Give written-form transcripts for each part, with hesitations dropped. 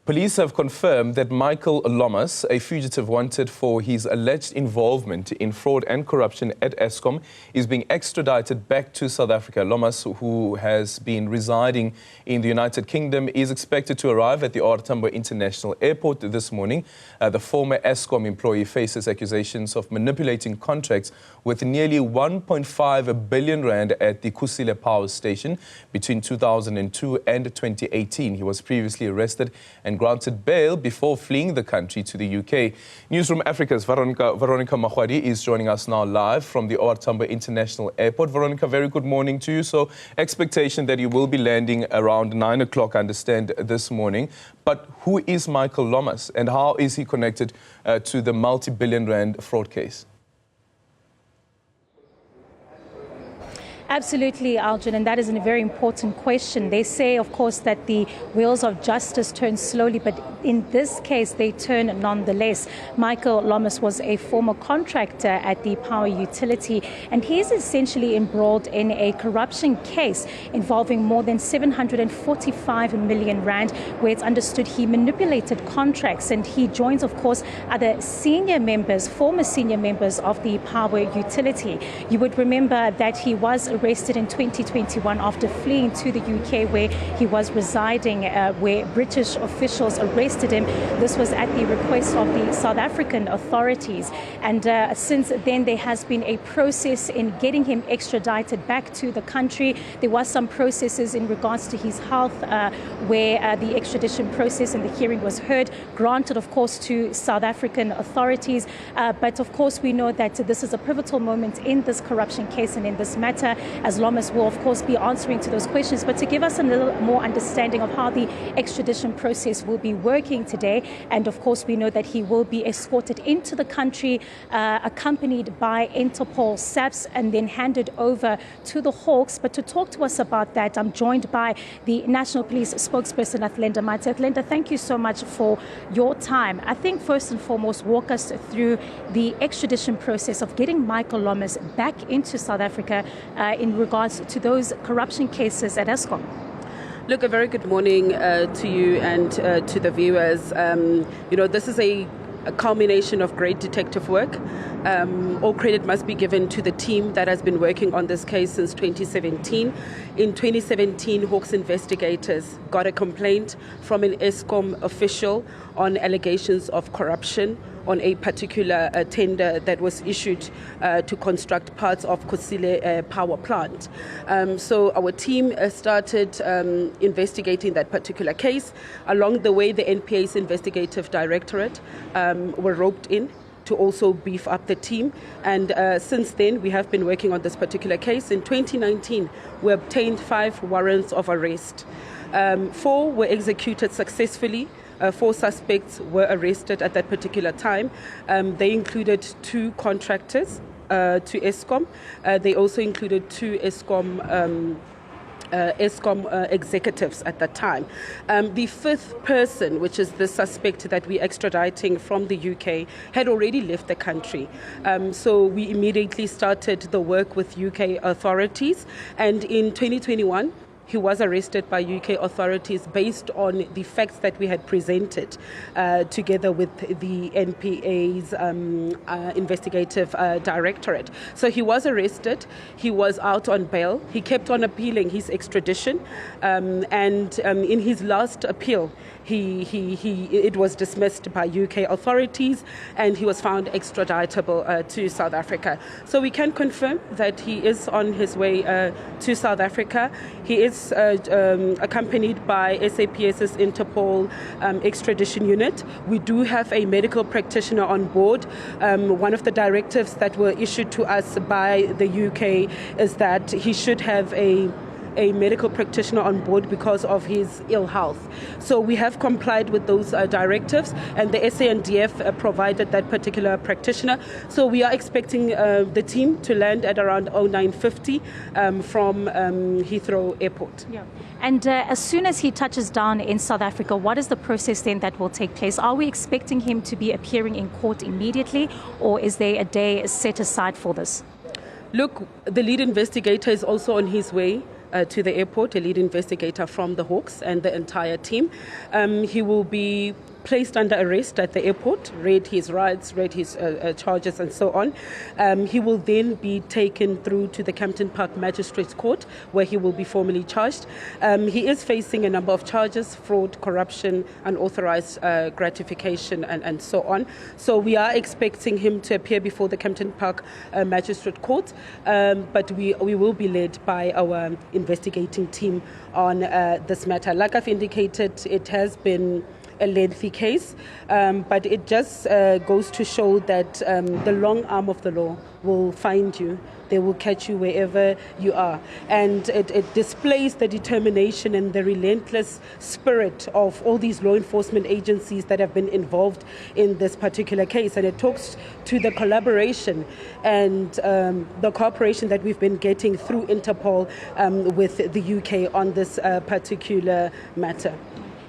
Police have confirmed that Michael Lomas, a fugitive wanted for his alleged involvement in fraud and corruption at Eskom, is being extradited back to South Africa. Lomas, who has been residing in the United Kingdom, is expected to arrive at the Tambo International Airport this morning. The former Eskom employee faces accusations of manipulating contracts with nearly 1.5 billion rand at the Kusile Power Station between 2002 and 2018. He was previously arrested and granted bail before fleeing the country to the UK. Newzroom Africa's Veronica Makhoali is joining us now live from the Tambo International Airport. Veronica, very good morning to you. So, expectation that you will be landing around 9 o'clock, I understand, this morning. But who is Michael Lomas and how is he connected to the multi-billion rand fraud case? Absolutely, Algin, and that is a very important question. They say, of course, that the wheels of justice turn slowly, but in this case, they turn nonetheless. Michael Lomas was a former contractor at the power utility, and he is essentially embroiled in a corruption case involving more than 745 million rand, where it's understood he manipulated contracts, and he joins, of course, other former senior members of the power utility. You would remember that he was arrested in 2021 after fleeing to the UK, where he was residing, where British officials arrested him. This was at the request of the South African authorities. And since then, there has been a process in getting him extradited back to the country. There was some processes in regards to his health, where the extradition process and the hearing was heard, granted, of course, to South African authorities. But of course, we know that this is a pivotal moment in this corruption case and in this matter, as Lomas will, of course, be answering to those questions. But to give us a little more understanding of how the extradition process will be working today, and of course, we know that he will be escorted into the country, accompanied by Interpol SAPS, and then handed over to the Hawks. But to talk to us about that, I'm joined by the National Police spokesperson, Athlenda Mate. Athlenda, thank you so much for your time. I think first and foremost, walk us through the extradition process of getting Michael Lomas back into South Africa in regards to those corruption cases at Eskom. Look, a very good morning to you and to the viewers. This is a culmination of great detective work. All credit must be given to the team that has been working on this case since 2017. In 2017, Hawks investigators got a complaint from an Eskom official on allegations of corruption on a particular tender that was issued to construct parts of Kusile Power Plant. So our team started investigating that particular case. Along the way, the NPA's investigative directorate were roped in to also beef up the team. And since then, we have been working on this particular case. In 2019, we obtained 5 warrants of arrest. 4 were executed successfully. 4 suspects were arrested at that particular time. They included 2 contractors to Eskom. They also included 2 Eskom executives at that time. The 5th person, which is the suspect that we're extraditing from the UK, had already left the country. So we immediately started the work with UK authorities, and in 2021, he was arrested by UK authorities based on the facts that we had presented together with the NPA's investigative directorate. So he was arrested, he was out on bail, he kept on appealing his extradition, and in his last appeal, it was dismissed by UK authorities and he was found extraditable to South Africa. So we can confirm that he is on his way to South Africa. He is accompanied by SAPS's Interpol extradition unit. We do have a medical practitioner on board. One of the directives that were issued to us by the UK is that he should have a medical practitioner on board because of his ill health. So we have complied with those directives, and the SANDF provided that particular practitioner. So we are expecting the team to land at around 09:50 from Heathrow Airport. Yeah. And as soon as he touches down in South Africa, what is the process then that will take place? Are we expecting him to be appearing in court immediately, or is there a day set aside for this? Look, the lead investigator is also on his way to the airport, a lead investigator from the Hawks and the entire team. He will be placed under arrest at the airport, read his rights, read his charges and so on. He will then be taken through to the Kempton Park Magistrates Court, where he will be formally charged. He is facing a number of charges: fraud, corruption, unauthorized gratification and so on. So we are expecting him to appear before the Kempton Park Magistrate Court, but we will be led by our investigating team on this matter. Like I've indicated, it has been a lengthy case, but it just goes to show that the long arm of the law will find you. They will catch you wherever you are. And it displays the determination and the relentless spirit of all these law enforcement agencies that have been involved in this particular case. And it talks to the collaboration and the cooperation that we've been getting through Interpol with the UK on this particular matter.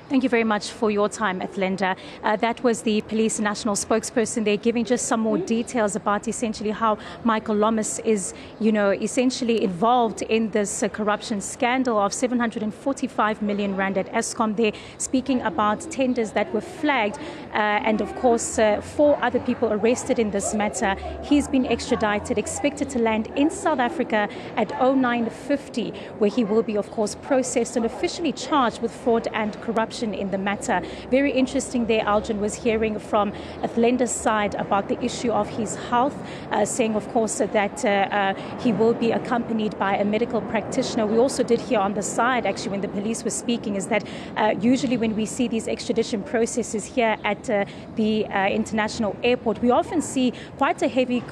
Thank you very much for your time, Athlenda. That was the police national spokesperson there, giving just some more details about essentially how Michael Lomas is, essentially involved in this corruption scandal of 745 million rand at Eskom. They're speaking about tenders that were flagged and, of course, 4 other people arrested in this matter. He's been extradited, expected to land in South Africa at 09:50, where he will be, of course, processed and officially charged with fraud and corruption in the matter. Very interesting there, Aljan, was hearing from Athlenda's side about the issue of his health, saying, of course, that he will be accompanied by a medical practitioner. We also did hear on the side, actually, when the police were speaking, is that usually when we see these extradition processes here at the international airport, we often see quite a heavy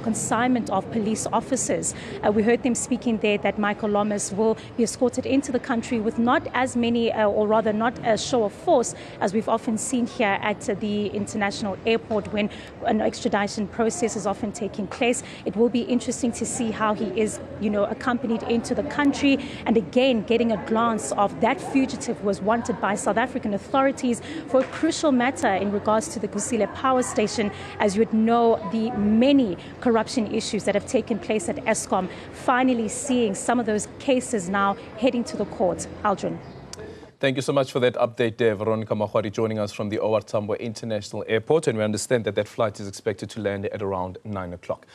consignment of police officers. We heard them speaking there that Michael Lomas will be escorted into the country with not as many, or rather not a show of force as we've often seen here at the international airport when an extradition process is often taking place. It will be interesting to see how he is, accompanied into the country, and again getting a glance of that fugitive was wanted by South African authorities for a crucial matter in regards to the Kusile Power Station. As you would know, the many corruption issues that have taken place at Eskom, finally seeing some of those cases now heading to the court. Aldrin. Thank you so much for that update there, Veronica Makhoali, joining us from the Tambo International Airport. And we understand that that flight is expected to land at around 9 o'clock.